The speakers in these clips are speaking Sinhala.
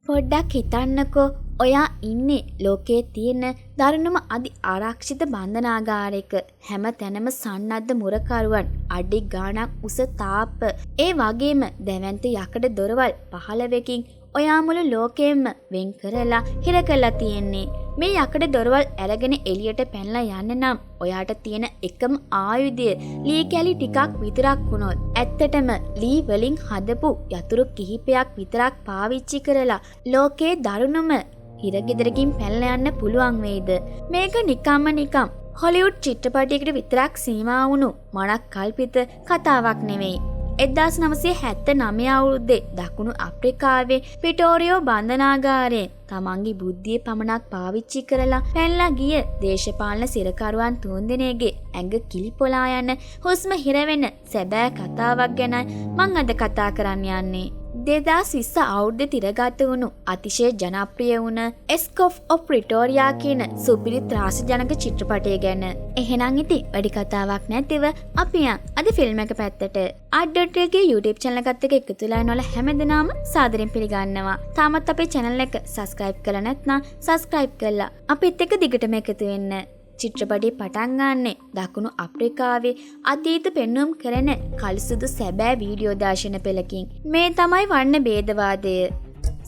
පොඩ්ඩක් හිතන්නකෝ ඔයා ඉන්නේ ලෝකයේ තියෙන දරුණුම අධි ආරක්ෂිත බන්ධනාගාරයක. හැම තැනම සන්නද්ධ මුරකරුවන්, අඩි ගාණක් උස තාප්ප, ඒ වගේම දැවැන්ත යකඩ දොරවල් 15කින් ඔයා මුළු ලෝකෙම වෙන් කරලා හිර කරලා තියෙන්නේ. මේ යකඩ දොරවල් අරගෙන එළියට පැනලා යන්න නම් ඔයාට තියෙන එකම ආයුධය ලී කැලි ටිකක් විතරක් වුණොත්. ඇත්තටම ලී වලින් හදපු යතුරු කිහිපයක් විතරක් පාවිච්චි කරලා ලෝකේ දරුණුම හිරගෙදරකින් පැනලා යන්න පුළුවන් වෙයිද? මේක නිකම් හොලිවුඩ් චිත්‍රපටයකට විතරක් සීමා වුණු මනක් කල්පිත කතාවක් නෙවෙයි. 1979 අවුරුද්දේ දකුණු අප්‍රිකාවේ පිටෝරියෝ බන්ධනාගාරයෙන් තමන්ගේ බුද්ධිය පමණක් පාවිච්චි කරලා පැනලා ගිය දේශපාලන සිරකරුවන් 3 දෙනෙක්ගේ ඇඟ කිලිපොලා යන හුස්ම හිර වෙන සැබෑ කතාවක් ගැන මම අද කතා කරන්න යන්නේ. 2020 අවුරුද්දේ තිරගත වුණු අතිශය ජනප්‍රිය වුණ එස්කොෆ් ඔෆ් ප්‍රිටෝරියා කියන සුපිරි ත්‍රාසජනක චිත්‍රපටය ගැන. එහෙනම් ඉතින් වැඩි කතාවක් නැතිව අපි යන් අද ෆිල්ම් එක පැත්තට. ආඩ්ඩර්ටගේ YouTube channel එකත් එක්ක එකතු වෙලා ඉන්න හැමදෙනාම සාදරයෙන් පිළිගන්නවා. තාමත් අපේ channel එක subscribe කරලා නැත්නම් subscribe කරලා අපිත් එක්ක දිගටම එකතු වෙන්න. චිත්‍රපටය පටන් ගන්නෙ දකුණු අප්‍රිකාවේ අතීත පෙන්වුම් කරන කළුසුදු සැබෑ වීඩියෝ දර්ශන පෙළකින්. මේ තමයි වර්ණ භේදවාදය.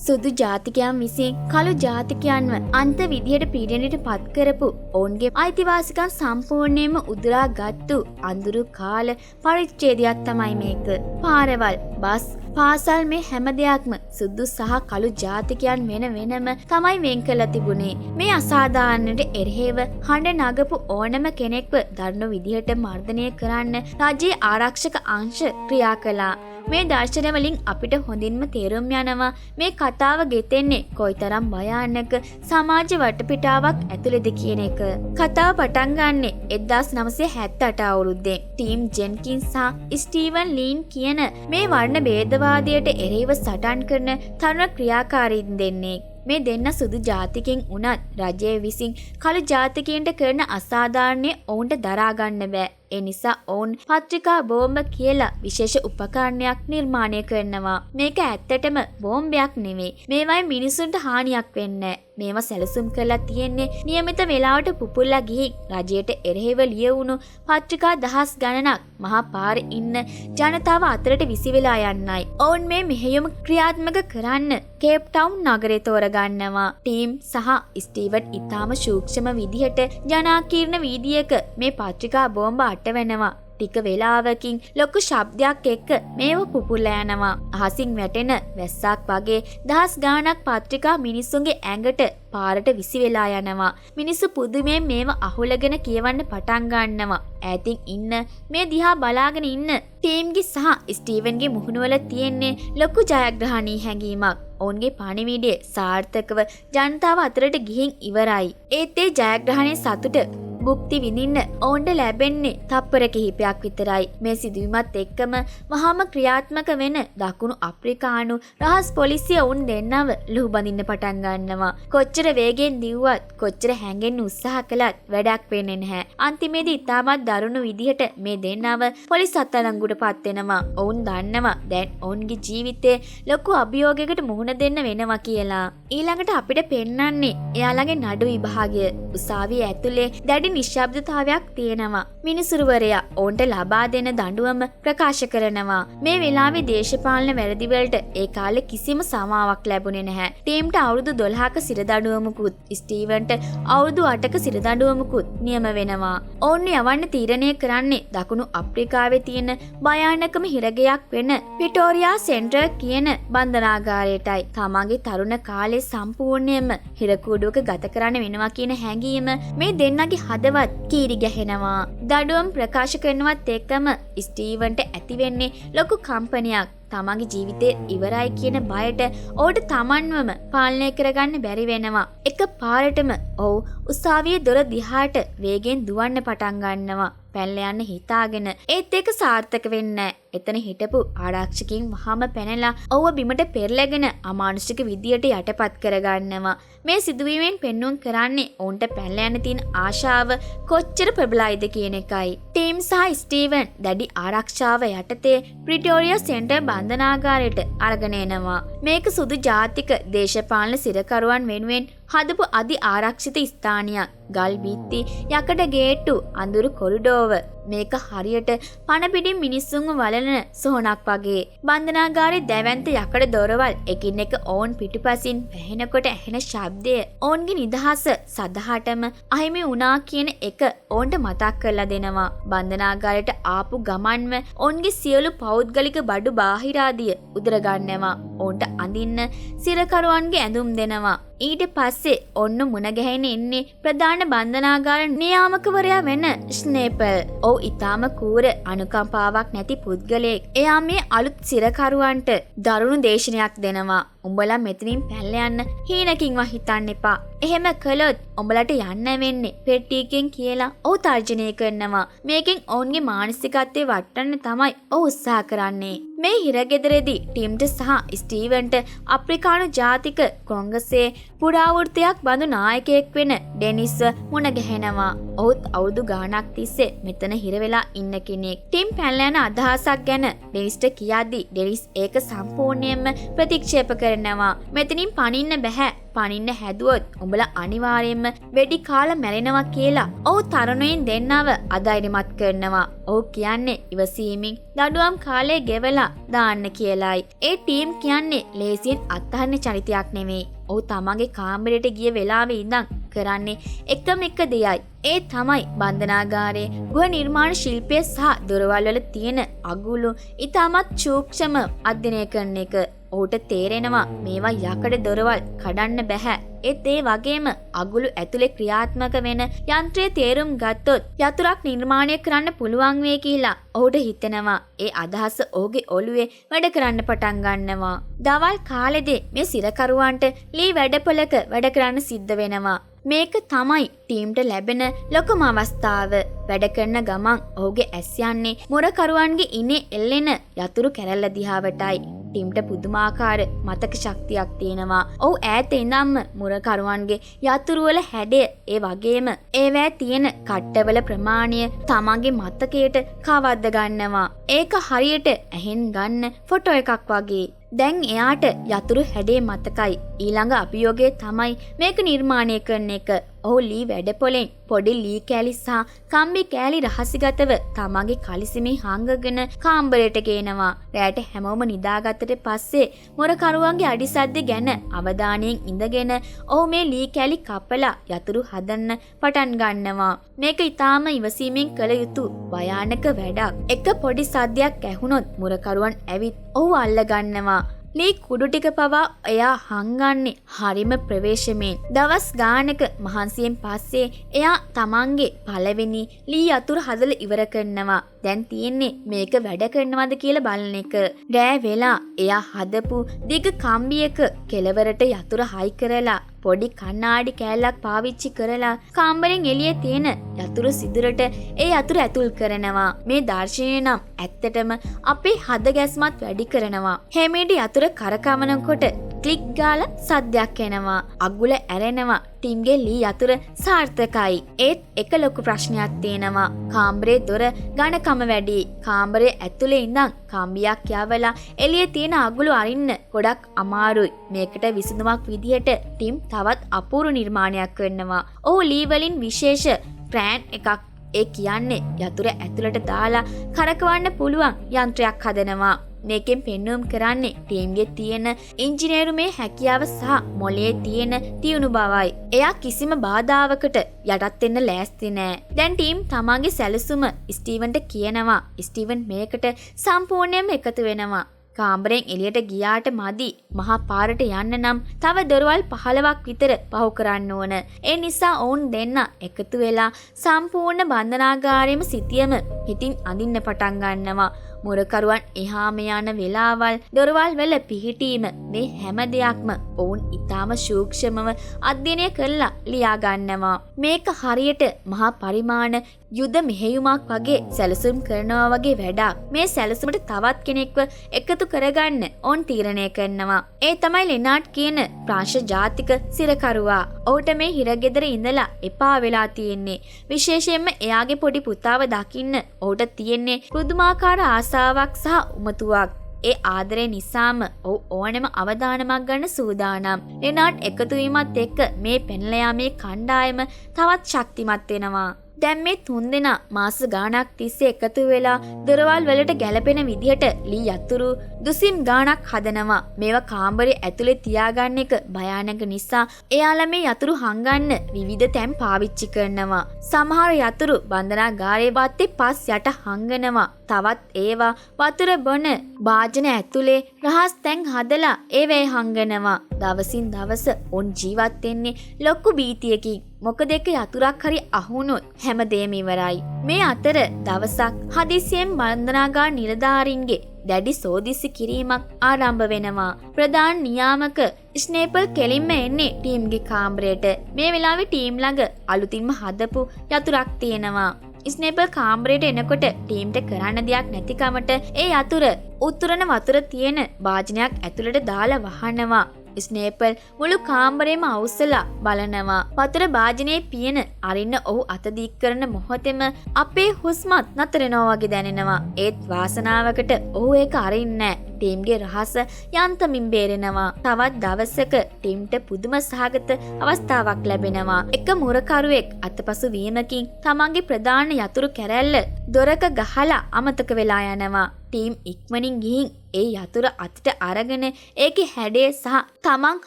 සුදු ජාතිකයන් විසින් කළු ජාතිකයන්ව අන්ත විදියට පීඩනයට පත් කරපු ඔවුන්ගේ අයිතිවාසිකම් සම්පූර්ණයෙන්ම උදුරා ගත්තු අඳුරු කාල පරිච්ඡේදයක් තමයි මේක. පාරවල්, බස්, පාසල් මේ හැම දෙයක්ම සුදු සහ කළු ජාතිකයන් වෙනම තමයි වෙන් කළා තිබුණේ. මේ අසාධාරණයට එරෙහිව හඬ නගපු ඕනම කෙනෙක්ව දරුණු විදිහට මර්ධනය කරන්න රජයේ ආරක්ෂක අංශ ක්‍රියා කළා. මේ දර්ශන වලින් අපිට හොඳින්ම තේරුම් යනවා මේ කතාව ගෙතෙන්නේ කොයිතරම් භයානක සමාජ වටපිටාවක් ඇතුළේද කියන එක. කතාව පටන් ගන්නෙ 1978 අවුරුද්දේ. ටීම් ජෙන්කින්ස් සහ ස්ටීවන් ලීන් කියන මේ වර්ණ භේදවාදයට එරෙහිව සටන් කරන තරුණ ක්‍රියාකාරීන් දෙන්නේ. මේ දෙන්න සුදු ජාතිකෙන් උනත් රජය විසින් කළු ජාතිකයන්ට කරන අසාධාරණය ඔවුන්ට දරා ගන්න බෑ. ඒ නිසා ඔවුන් පත්‍රිකා බෝම්බ කියලා විශේෂ උපකරණයක් නිර්මාණය කරනවා. මේක ඇත්තටම බෝම්බයක් නෙවෙයි. මේවයි මිනිසුන්ට හානියක් වෙන්නේ. මේවා සැලසුම් කරලා තියෙන්නේ નિયમિત වේලාවට පුපුරලා ගිහින් රජයට එරෙහිව ලියවුණු පත්‍රිකා දහස් ගණනක් මහා පාරේ ඉන්න ජනතාව අතරට විසි වෙලා යන්නයි. ඔවුන් මේ මෙහෙයුම ක්‍රියාත්මක කරන්න කේප් ටවුන් නගරය තෝරගන්නවා. ටීම් සහ ස්ටීවන් ඉතාම සූක්ෂම විදිහට ජනාකීර්ණ වීදියේක මේ පත්‍රිකා බෝම්බ අටවනවා. ටික වෙලාවකින් ලොකු ශබ්දයක් එක්ක මේව පුපුරලා යනවා. අහසින් වැටෙන වැස්සක් වගේ දහස් ගාණක් පත්‍රිකා මිනිස්සුන්ගේ ඇඟට පාරට විසි වෙලා යනවා. මිනිස්සු පුදුමයෙන් මේව අහුලගෙන කියවන්න පටන් ගන්නවා. ඈතින් ඉන්න මේ දිහා බලාගෙන ඉන්න ටීම්ගේ සහ ස්ටීවන්ගේ මුහුණවල තියෙන්නේ ලොකු ජයග්‍රහණී හැඟීමක්. ඔවුන්ගේ පණිවිඩය සාර්ථකව ජනතාව අතරට ගිහින් ඉවරයි. ඒත් ඒ ජයග්‍රහණයේ සතුට භුක්ති විඳින්න ඔවුන්ට ලැබෙන්නේ තප්පර කිහිපයක් විතරයි. මේ සිදුවීමත් එක්කම වහාම ක්‍රියාත්මක වෙන දකුණු අප්‍රිකානු රහස් පොලිසිය ඔවුන් දෙන්නව ලුහුබඳින්න පටන් ගන්නවා. කොච්චර වේගෙන් දිව්වත්, කොච්චර හැංගෙන්න උත්සාහ කළත් වැඩක් වෙන්නේ නැහැ. අන්තිමේදී ඉතාමත් දරුණු විදිහට මේ දෙන්නව පොලිස් අත්අඩංගුවට පත් වෙනවා. ඔවුන් දන්නවා දැන් ඔවුන්ගේ ජීවිතේ ලොකු අභියෝගයකට මුහුණ දෙන්න වෙනවා කියලා. ඊළඟට අපිට පෙන්වන්නේ එයාලගේ නඩු විභාගය. උසාවිය ඇතුලේ දැඩි නිශ්ශබ්දතාවයක් තියෙනවා. මිනිසුරුවරයා ඔවුන්ට ලබා දෙන දඬුවම ප්‍රකාශ කරනවා. මේ වෙලාවේ දේශපාලන වැරදිවලට ඒ කාලේ කිසිම සමාවක් ලැබුණේ නැහැ. ටීම්ට අවුරුදු 12ක සිරදඬුවමකුත්, ස්ටීවන්ට අවුරුදු 8ක සිරදඬුවමකුත් නියම වෙනවා. ඔවුන් යවන්න තීරණය කරන්නේ දකුණු අප්‍රිකාවේ තියෙන භයානකම හිරගයක් වෙන පිටෝරියා සෙන්ටර් කියන බන්ධනාගාරයටයි. තමන්ගේ තරුණ කාලේ සම්පූර්ණයෙන්ම හිරකූඩුවක ගත කරන්න වෙනවා කියන හැඟීම මේ දෙන්නගේ හදවත් කීරි ගැහෙනවා. දඩුවම් ප්‍රකාශ කරනවත් එක්කම ස්ටීවන්ට ඇති වෙන්නේ ලොකු කම්පනයක්. තමන්ගේ ජීවිතේ ඉවරයි කියන බයට ඔහුට තමන්වම පාලනය කරගන්න බැරි වෙනවා. එක පාරටම ඔහු උසාවියේ දොර දිහාට වේගෙන් දුවන්න පටන් ගන්නවා. පැනලා යන්න හිතාගෙන. ඒත් ඒක සාර්ථක වෙන්නේ නැහැ. එතන හිටපු ආරක්ෂකයින් වහම පැනලා ඔව්ව බිමට පෙරලගෙන අමානුෂික විදියට යටපත් කරගන්නවා. මේ සිදුවීමෙන් පෙන්වුම් කරන්නේ ඔවුන්ට පැනලා යන්න තියෙන ආශාව කොච්චර ප්‍රබලයිද කියන එකයි. ටීම් සහ ස්ටීවන් දැඩි ආරක්ෂාව යටතේ ප්‍රිටෝරියා සෙන්ටර් බන්ධනාගාරයට අරගෙන එනවා. මේක සුදු ජාතික දේශපාලන සිරකරුවන් වෙනුවෙන් හදපු අධි ආරක්ෂිත ස්ථානයක්. ගල් බිත්ති, යකඩ ගේට්ටු, අඳුරු කොරිඩෝව. මේක හරියට පණ පිටින් මිනිස්සුන්ව වලන සොහනක් වගේ. බන්ධනාගාරේ දැවැන්ත යකඩ දොරවල් එකින් එක ඕන් පිටුපසින් වැහෙනකොට ඇහෙන ශබ්දය ඕන්ගේ නිදහස සදහටම අහිමි වුණා කියන එක ඕන්ට මතක් කරලා දෙනවා. බන්ධනාගාරයට ආපු ගමන්ම ඕන්ගේ සියලු පෞද්ගලික බඩු බාහිරාදිය උදර ගන්නවා. ඕන්ට අඳින්න සිරකරුවන්ගේ ඇඳුම් දෙනවා. ඊට පස්සේ ඔන්න මුණ ගැහෙන ඉන්නේ ප්‍රධාන බන්ධනාගාර නියාමකවරයා වෙන ස්නේපල්. ඔව් ඊටාම කූර අනුකම්පාවක් නැති පුද්ගලයෙක්. එයා මේ අලුත් සිරකරුවන්ට දරුණු දේශනයක් දෙනවා. උඹලා මෙතනින් පැනලා යන්න හීනකින්වත් හිතන්න එපා. එහෙම කළොත් උඹලට යන්න වෙන්නේ පෙට්ටියකින් කියලා ඔව් තර්ජනය කරනවා. මේකෙන් ඔවුන්ගේ මානසිකත්වයේ වටන්න තමයි ඔව් උත්සාහ කරන්නේ. මේ හිරගෙදරේදී ටිම්ට සහ ස්ටීවන්ට අප්‍රිකානු ජාතික කොංග්‍රසයේ පුරාවෘත්තයක් බඳු නායකයෙක් වෙන ඩෙනිස් මුණ ගැහෙනවා. ඔහුත් අවුරුදු ගාණක් තිස්සේ මෙතන හිර වෙලා ඉන්න කෙනෙක්. ටිම් පැනලා යන අදහසක් ගැන ඩෙනිස්ට කියද්දි ඩෙනිස් ඒක සම්පූර්ණයෙන්ම ප්‍රතික්ෂේප කරනවා. මෙතනින් පනින්න බෑ. පනින්න හැදුවොත් උඹලා අනිවාර්යයෙන්ම වෙඩි කාලා මැරෙනවා කියලා. ඔව් තරුණයින් දෙන්නව අධෛර්යමත් කරනවා. ඔව් කියන්නේ ඉවසීමෙන් දඩුවම් කාලේ ගෙවලා දාන්න කියලායි. ඒ ටීම් කියන්නේ ලේසියෙන් අත්හරින චරිතයක් නෙමෙයි. ඔව් තමන්ගේ කාමරයට ගිය වෙලාවේ ඉඳන් කරන්නේ එකම එක දෙයයි. ඒ තමයි බන්ධනාගාරයේ ගෘහ නිර්මාණ ශිල්පය සහ දොරවල් වල තියෙන අගුළු ඉතාමත් සූක්ෂම අධ්‍යයනය කරන එක. ඔහුට තේරෙනවා මේවා යකඩ දොරවල් කඩන්න බෑ. ඒත් ඒ වගේම අගුළු ඇතුලේ ක්‍රියාත්මක වෙන යන්ත්‍රයේ තේරුම් ගත්තොත් යතුරක් නිර්මාණය කරන්න පුළුවන් වෙයි කියලා ඔහුට හිතෙනවා. ඒ අදහස ඔහුගේ ඔළුවේ වැඩ කරන්න පටන් ගන්නවා. දවල් කාලෙදී මේ සිරකරුවන්ට ලී වැඩපොලක වැඩ කරන්න සිද්ධ වෙනවා. මේක තමයි ටීම්ට ලැබෙන ලොකුම අවස්ථාව. වැඩ කරන ගමන් ඔහුගේ ඇස් යන්නේ මොරකරුවන්ගේ ඉනේ එල්ලෙන යතුරු කැරැල්ල දිහාවටයි. ටීම්ට පුදුමාකාර මතක ශක්තියක් තියෙනවා. ඔහු ඈත ඉඳන්ම මොරකරුවන්ගේ යතුරු වල හැඩය ඒ වගේම ඒවැ තියෙන කට්ටවල ප්‍රමාණය තමන්ගේ මතකයට කවද්ද ගන්නවා. ඒක හරියට ඇහෙන් ගන්න ෆොටෝ එකක් වගේ. දැන් එයාට යතුරු හැඩේ මතකයි. ඊළඟ අභියෝගය තමයි මේක නිර්මාණය කරන එක. ඔහු ලී වැඩපොලෙන් පොඩි ලී කෑලි සහ කම්බි කෑලි රහසිගතව තමන්ගේ කලිසමේ හංගගෙන කාමරයට ගේනවා. රැයට හැමෝම නිදාගත්තට පස්සේ මොරකරුවන්ගේ අඩිසද්ද ගැන අවධානයෙන් ඉඳගෙන ඔහු මේ ලී කෑලි කපලා යතුරු හදන්න පටන් ගන්නවා. මේක ඊටාම ඉවසීමෙන් කළ යුතු භයානක වැඩක්. එක පොඩි සද්දයක් ඇහුනොත් මොරකරුවන් ඇවිත් ඔහු අල්ල ගන්නවා. ලී කුඩු ටික පවා එයා හංගන්නේ හරිම ප්‍රවේශමෙන්. දවස් ගානක මහන්සියෙන් පස්සේ එයා තමන්ගේ පළවෙනි ලී යතුරු හදලා ඉවර කරනවා. දැන් තියෙන්නේ මේක වැඩ කරනවද කියලා බලන එක. රෑ වෙලා එයා හදපු දිග කම්බියක කෙළවරට යතුරු හයි කරලා පොඩි කණ්ණාඩි කෑල්ලක් පාවිච්චි කරලා කාමරෙන් එළියේ තියෙන යතුරු සිදුරට ඒ යතුරු ඇතුල් කරනවා. මේ දර්ශනය නම් ඇත්තටම අපේ හද ගැස්මත් වැඩි කරනවා. හැමේට යතුරු කරකවනකොට ක්ලික් ගාලා සද්දයක් එනවා. අගුල ඇරෙනවා. ටීම්ගේ ලී යතුරු සාර්ථකයි. ඒත් එක ලොකු ප්‍රශ්නයක් තියෙනවා. කාමරේ දොර ඝනකම වැඩි. කාමරේ ඇතුලේ ඉඳන් කම්බියක් යවලා එළියේ තියෙන අගුළු අරින්න ගොඩක් අමාරුයි. මේකට විසඳුමක් විදිහට ටීම් තවත් අපූර්ව නිර්මාණයක් කරනවා. ඔහු ලී වලින් විශේෂ ප්‍රෑන් එකක් ඒ කියන්නේ යතුරු ඇතුළට දාලා කරකවන්න පුළුවන් යන්ත්‍රයක් හදනවා. මේකෙන් පෙන්වුම් කරන්නේ ටීම්ගේ තියෙන ඉංජිනේරුමේ හැකියාව සහ මොළයේ තියෙන තියුණු බවයි. එයා කිසිම බාධාවකට යටත් වෙන්න ලෑස්ති නෑ. දැන් ටීම් තමන්ගේ සැලසුම ස්ටීවන්ට කියනවා. ස්ටීවන් මේකට සම්පූර්ණයෙන්ම එකතු වෙනවා. කාමරෙන් එළියට ගියාට මදි. මහා පාරට යන්න නම් තව දොරවල් 15ක් විතර පහු කරන්න ඕන. ඒ නිසා ඔවුන් දෙන්න එකතු වෙලා සම්පූර්ණ බන්ධනාගාරයේම සිටියම හිතින් අඳින්න පටන් ගන්නවා. මොරකරුවන් එහාම යන වෙලාවල් දොරවල් වල පිහිටීම මේ හැම දෙයක්ම ඔවුන් ඊටාම සූක්ෂමව අධ්‍යයනය කරලා ලියා ගන්නවා. මේක හරියට මහා පරිමාණ යුද මෙහෙයුමක් වගේ සැලසුම් කරනවා වගේ වැඩක්. මේ සැලසුමට තවත් කෙනෙක්ව එකතු කරගන්න ඕන් තීරණය කරනවා. ඒ තමයි ලෙනාඩ් කියන ප්‍රංශ ජාතික සිරකරුවා. ඔහුට මේ හිරගෙදර ඉඳලා එපා වෙලා තියෙන්නේ. විශේෂයෙන්ම එයාගේ පොඩි පුතාව දකින්න ඔහුට තියෙන්නේ පුදුමාකාර ආසාවක් සහ උමතුවක්. ඒ ආදරය නිසාම ඔහු ඕනෑම අවදානමක් ගන්න සූදානම්. ලෙනාඩ් එකතු වීමත් එක්ක මේ පෙන්ලා යාමේ කණ්ඩායම තවත් ශක්තිමත් වෙනවා. දැන් මේ තුන්දෙනා මාස ගාණක් තිස්සේ එකතු වෙලා දොරවල් වලට ගැලපෙන විදිහට ලී යතුරු දුසිම් ගාණක් හදනවා. මේවා කාමරේ ඇතුලේ තියාගන්න එක භයානක නිසා එයාලා මේ යතුරු හංගන්න විවිධ තැන් පාවිච්චි කරනවා. සමහර යතුරු බන්ධනාගාරයේ වත්තේ පස් යට හංගනවා. තවත් ඒවා වතුර බොන වාජන ඇතුලේ රහස් තැන් හදලා ඒවේ හංගනවා. දවසින් දවස උන් ජීවත් වෙන්නේ ලොකු බීතියකින්. මොකද එක යතුරක් හරි අහුනොත් හැමදේම ඉවරයි. මේ අතර දවසක් හදිසියෙන් බන්ධනාගාර නිලධාරීන්ගේ දැඩි සෝදිසි කිරීමක් ආරම්භ වෙනවා. ප්‍රධාන නියාමක ස්නේපල් කෙලින්ම එන්නේ ටීම්ගේ කාමරයට. මේ වෙලාවේ ටීම් ළඟ අලුතින්ම හදපු යතුරක් තියෙනවා. ස්නේපල් කාමරයට එනකොට ටීම්ට කරන්න දෙයක් නැතිකමට ඒ යතුර උතුරන වතුර තියෙන වාජනයක් ඇතුළට දාලා වහනවා. ස්නේපල් මුළු කාමරේම අවුස්සලා බලනවා. වතුර භාජනයේ පියන අරින්න ඔහු අත දික් කරන මොහොතේම අපේ හුස්මත් නතර වෙනවා වගේ දැනෙනවා. ඒත් වාසනාවකට ඔහු ඒක අරින්නේ නැහැ. ටීම්ගේ රහස යන්තමින් බේරෙනවා. තවත් දවසක ටීම්ට පුදුම සහගත අවස්ථාවක් ලැබෙනවා. එක මුරකරුවෙක් අතපසු වීමකින් තමන්ගේ ප්‍රධාන යතුරු කැරැල්ල දොරක ගහලා අමතක වෙලා යනවා. ටීම් ඉක්මනින් ගිහින් ඒ යතුර අතට අරගෙන ඒකේ හැඩය සහ තමන්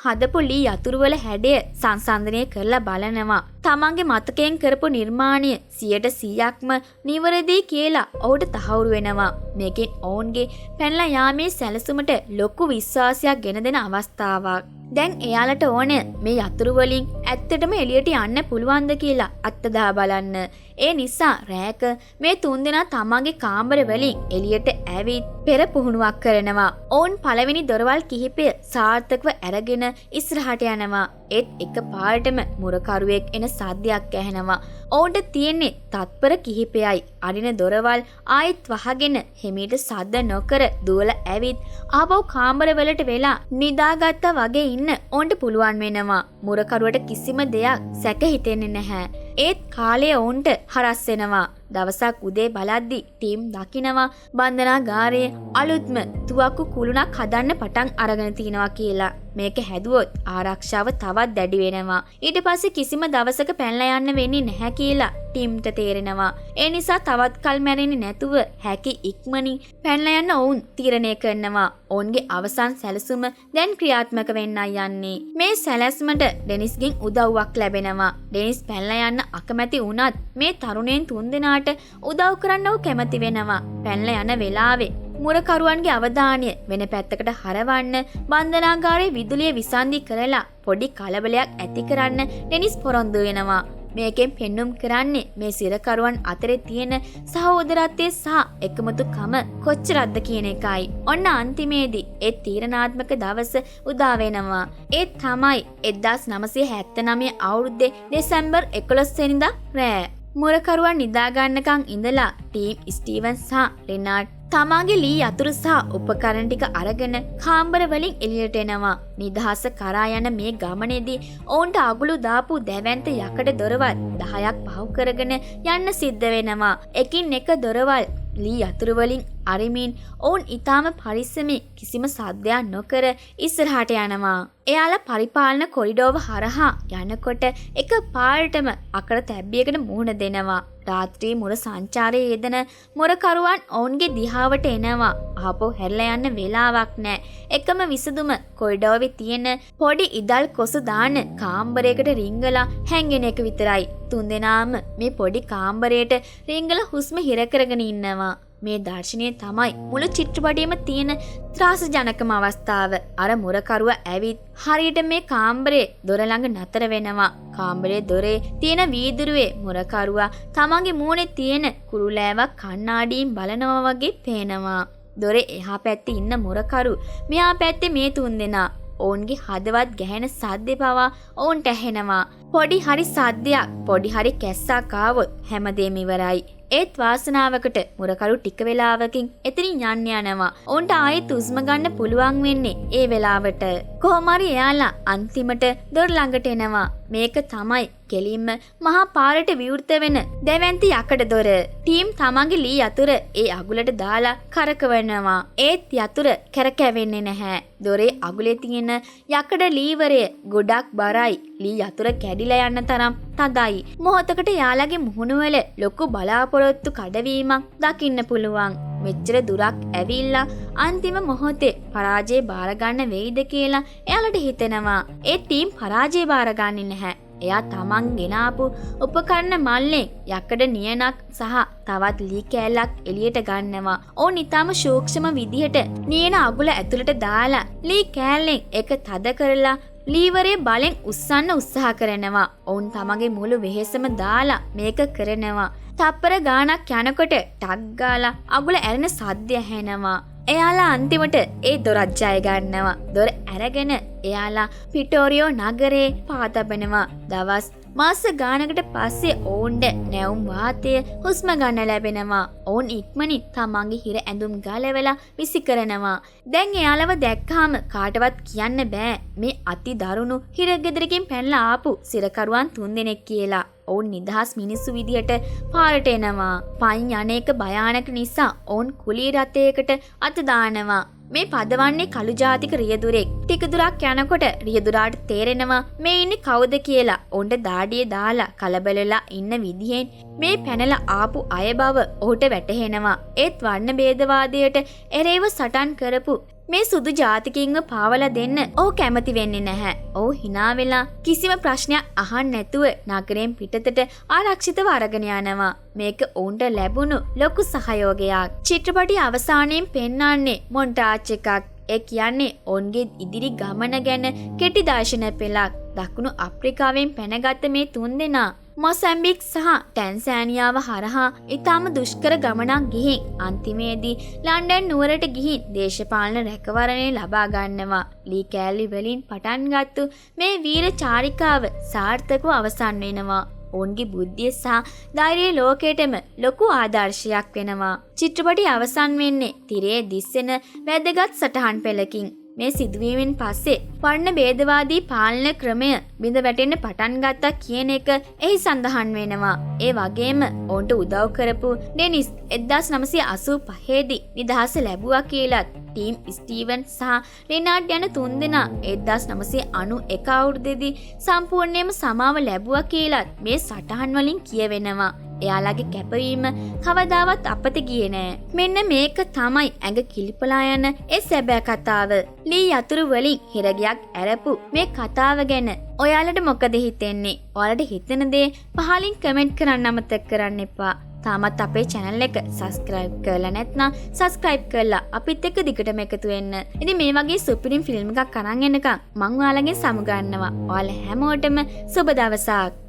හදපු ලී යතුරු වල හැඩය සංසන්දනය කරලා බලනවා. තමන්ගේ මතකයෙන් කරපු නිර්මාණය 100%ක්ම නිවැරදි කියලා ඔහුට තහවුරු වෙනවා. මේකෙන් ඔවුන්ගේ පැනලා යාමේ සැලසුමට ලොකු විශ්වාසයක් ගෙන දෙන අවස්ථාවක්. දැන් එයාලට ඕන මේ යතුරු වලින් ඇත්තටම එළියට යන්න පුළුවන්ද කියලා අත්දැක බලන්න. ඒ නිසා රෑක මේ තුන්දෙනා තමන්ගේ කාමර වලින් එළියට ඇවිත් පෙර පුහුණුවක් කරනවා. ඔවුන් පළවෙනි දොරවල් කිහිපය සාර්ථකව අරගෙන ඉස්සරහට යනවා. ඒත් එක පාරටම මුරකරුවෙක් එන සද්දයක් ඇහෙනවා. ඔවුන්ට තියෙන්නේ තත්පර කිහිපයයි. අරින දොරවල් ආයෙත් වහගෙන හිමීට සද්ද නොකර දුවලා ඇවිත් ආපහු කාමර වලට වෙලා නිදාගත්තා වගේ ඉන්න ඔවුන්ට පුළුවන් වෙනවා. මුරකරුවට කිසිම දෙයක් සැක හිතෙන්නේ නැහැ. ඒත් කාලය ඔවුන්ට හරස් වෙනවා. දවසක් උදේ බලද්දි ටීම් දකිනවා බන්ධනාගාරයේ අලුත්ම තුවක්කු කුළුණක් හදන්න පටන් අරගෙන තිනවා කියලා. මේක හැදුවොත් ආරක්ෂාව තවත් දැඩි වෙනවා. ඊට පස්සේ කිසිම දවසක පැනලා යන්න වෙන්නේ නැහැ කියලා ටීම්ට තේරෙනවා. ඒ නිසා තවත් කල් මැරෙන්නේ නැතුව හැකි ඉක්මනින් පැනලා යන්න ඔවුන් තීරණය කරනවා. ඔවුන්ගේ අවසන් සැලසුම දැන් ක්‍රියාත්මක වෙන්නයි යන්නේ. මේ සැලැස්මට ඩෙනිස්ගෙන් උදව්වක් ලැබෙනවා. ඩෙනිස් පැනලා යන්න අකමැති වුණත් මේ තරුණයන් තුන්දෙනාට උදව් කරන්න ඔහු කැමති වෙනවා. පැනලා යන වෙලාවේ මුරකරුවන්ගේ අවධානය වෙන පැත්තකට හරවන්න බන්ධනාගාරයේ විදුලිය විසන්ධි කරලා පොඩි කලබලයක් ඇති කරන්න ඩෙනිස් පොරොන්දු වෙනවා. මේකෙන් පෙන්눔 කරන්නේ මේ සිරකරුවන් අතරේ තියෙන සහෝදරත්වය සහ එකමුතුකම කොච්චරක්ද කියන එකයි. ඔන්න අන්තිමේදී ඒ තීරණාත්මක දවස උදා වෙනවා. ඒ තමයි 1979 අවුරුද්දේ දෙසැම්බර් 11 වෙනිදා රෑ. මුරකරුවන් නිදා ගන්නකම් ඉඳලා ටීම් ස්ටීවන් සහ ලෙනාඩ් තමාගේ ලී යතුරු සහ උපකරණ ටික අරගෙන කාමර වලින් එළියට එනවා. නිදහස කරා යන මේ ගමනේදී ඔවුන්ට අගුළු දාපු දැවැන්ත යකඩ දොරවල් 10ක් පහු කරගෙන යන්න සිද්ධ වෙනවා. එකින් එක දොරවල් ලී යතුරු වලින් අරිමින් ඔවුන් ඊටාම පරිස්සමෙන් කිසිම සද්දයක් නොකර ඉස්සරහට යනවා. එයාලා පරිපාලන කොරිඩෝව හරහා යනකොට එක පාරටම අකර තැබ්බියකට මුහුණ දෙනවා. රාත්‍රී මුර සංචාරයේ යෙදෙන මුරකරුවන් ඔවුන්ගේ දිහාවට එනවා. ආපහු හැරිලා යන්න වෙලාවක් නැහැ. එකම විසඳුම කොරිඩෝවේ තියෙන පොඩි ඉදල් කොසු දාන කාමරයකට රිංගලා හැංගෙන එක විතරයි. තුන්දෙනාම මේ පොඩි කාමරයට රිංගලා හුස්ම හිර කරගෙන ඉන්නවා. මේ දර්ශනය තමයි මුළු චිත්‍රපටයේම තියෙන ත්‍රාසජනකම අවස්ථාව. අර මුරකරුව ඇවිත් හරියට මේ කාමරේ දොර ළඟ නතර වෙනවා. කාමරේ දොරේ තියෙන වීදුරුවේ මුරකරුවා තමන්ගේ මූණේ තියෙන කුරුලෑවක් කණ්ණාඩියෙන් බලනවා වගේ පේනවා. දොරේ එහා පැත්තේ ඉන්න මුරකරු මෙහා පැත්තේ මේ තුන්දෙනා ඔවුන්ගේ හදවත් ගැහෙන සද්දේ පවා ඔවුන්ට ඇහෙනවා. පොඩි හරි සද්දයක්, පොඩි හරි කැස්සක් ආවොත් හැමදේම ඉවරයි. ඒත් වාසනාවකට මුරකරු ටික වෙලාවකින් එතනින් යන්න යනවා. ඔවුන්ට ආයෙත් උස්ම ගන්න පුළුවන් වෙන්නේ ඒ වෙලාවට. කොහොම හරි එයාලා අන්තිමට දොර ළඟට එනවා. මේක තමයි කෙලින්ම මහා පාරට විවෘත වෙන දැවැන්ති යකඩ දොර. ටීම් තමන්ගේ ලී යතුර ඒ අගුලට දාලා කරකවනවා. ඒත් යතුර කැරකෙවෙන්නේ නැහැ. දොරේ අගුලේ තියෙන යකඩ ලීවරය ගොඩක් බරයි. ලී යතුර කැඩිලා යන්න තරම් තදයි. මොහොතකට යාළගේ මුහුණුවල ලොකු බලාපොරොත්තු කඩවීමක් දකින්න පුළුවන්. මෙච්චර දුරක් ඇවිල්ලා අන්තිම මොහොතේ පරාජය බාරගන්න වෙයිද කියලා එයාලට හිතෙනවා. ඒ ටීම් පරාජය බාරගන්නේ නැහැ. එයා තමන් ගෙනාපු උපකරණ මල්ලෙන් යකඩ නියනක් සහ තවත් ලී කෑල්ලක් එළියට ගන්නවා. ඔවුන් ඊටම සූක්ෂම විදිහට නියන අගුල ඇතුළට දාලා ලී කෑල්ලෙන් එක තද කරලා ලීවරේ බලෙන් උස්සන්න උත්සාහ කරනවා. ඔවුන් තමගේ මුළු වෙහෙසම දාලා මේක කරනවා. තප්පර ගාණක් යනකොට ටක් ගාලා අගුල ඇරෙන සද්දය ඇහෙනවා. එයාලා අන්තිමට ඒ දොරත් ජය ගන්නවා. දොර අරගෙන එයාලා පිටෝරියෝ නගරේ පාතබනවා. දවස් මාස ගානකට පස්සේ ඔවුන්ට නැවුම් වාතය හුස්ම ගන්න ලැබෙනවා. ඔවුන් ඉක්මනින් තමන්ගේ හිර ඇඳුම් ගලවලා විසි කරනවා. දැන් එයාලව දැක්කාම කාටවත් කියන්න බෑ මේ අති දරුණු හිරගෙදරකින් පැනලා ආපු සිරකරුවන් 3 දෙනෙක් කියලා. ඔවුන් නිදහස් මිනිස්සු විදියට පාරට එනවා. පයින් යන්නේක භයානක නිසා ඔවුන් කුලී රථයකට අත දානවා. මේ පදවන්නේ කළු ජාතික රියදුරෙක්. ටික දුරක් යනකොට රියදුරාට තේරෙනවා මේ ඉන්නේ කවුද කියලා. ඔවුන්ට දාඩිය දාලා කලබලලා ඉන්න විදිහෙන් මේ පැනලා ආපු අය බව ඔහුට වැටහෙනවා. ඒත් වර්ණ භේදවාදයට එරෙහිව සටන් කරපු මේ සුදු ජාතිකින්ව පාවලා දෙන්න ඔහු කැමති වෙන්නේ නැහැ. ඔහු hina වෙලා කිසිම ප්‍රශ්නයක් අහන්න නැතුව නගරයෙන් පිටතට ආරක්ෂිතව අරගෙන යනවා. මේක ඔවුන්ට ලැබුණු ලොකු සහයෝගයක්. චිත්‍රපටයේ අවසානයෙන් පෙන්වන්නේ මොන්ටාජ් එකක්. ඒ කියන්නේ ඔවුන්ගේ ඉදිරි ගමන ගැන කෙටි දර්ශන පෙළක්. දකුණු අප්‍රිකාවෙන් පැනගත්ත මේ 3 දෙනා මොසැම්බික් සහ ටැන්සෑනියාව හරහා ඊටම දුෂ්කර ගමනක් ගිහින් අන්තිමේදී ලන්ඩන් නුවරට ගිහින් දේශපාලන රැකවරණය ලබා ගන්නවා. ලී කෑලි වලින් පටන් ගත්තු මේ වීර චාරිකාව සාර්ථකව අවසන් වෙනවා. ඔවුන්ගේ බුද්ධිය සහ ධෛර්යය ලෝකයටම ලොකු ආදර්ශයක් වෙනවා. චිත්‍රපටය අවසන් වෙන්නේ තිරයේ දිස්සෙන වැදගත් සටහන් පෙළකින්. මේ සිදුවීමෙන් පස්සේ වර්ණ භේදවාදී පාලන ක්‍රමය බිඳ වැටෙන්න පටන් ගත්තා කියන එක එහි සඳහන් වෙනවා. ඒ වගේම ඔවුන්ට උදව් කරපු ඩෙනිස් 1985 දී නිදහස ලැබුවා කියලත් ටීම් ස්ටීවන් සහ රෙනාඩ් යන 3 දෙනා 1991 අවුරුද්දේදී සම්පූර්ණයෙන්ම සමාව ලැබුවා කියලත් මේ සටහන් වලින් කියවෙනවා. එයාලගේ කැපවීම කවදාවත් අපත ගියේ නෑ. මෙන්න මේක තමයි ඇඟ කිලිපලා යන ඒ සැබෑ කතාව. ලී යතුරු වලින් හිරගයක් ඇරපු මේ කතාව ගැන ඔයාලට මොකද හිතෙන්නේ? ඔයාලට හිතෙන දේ පහලින් කමෙන්ට් කරන්න අමතක කරන්න එපා. තාමත් අපේ channel එක subscribe කරලා නැත්නම් subscribe කරලා අපිත් එක්ක දිගටම එකතු වෙන්න. ඉතින් මේ වගේ සුපිරිම ෆිල්ම් එකක් අරන් එනකම් මම ඔයාලගෙන් සමු ගන්නවා. ඔයාලා හැමෝටම සුබ දවසක්.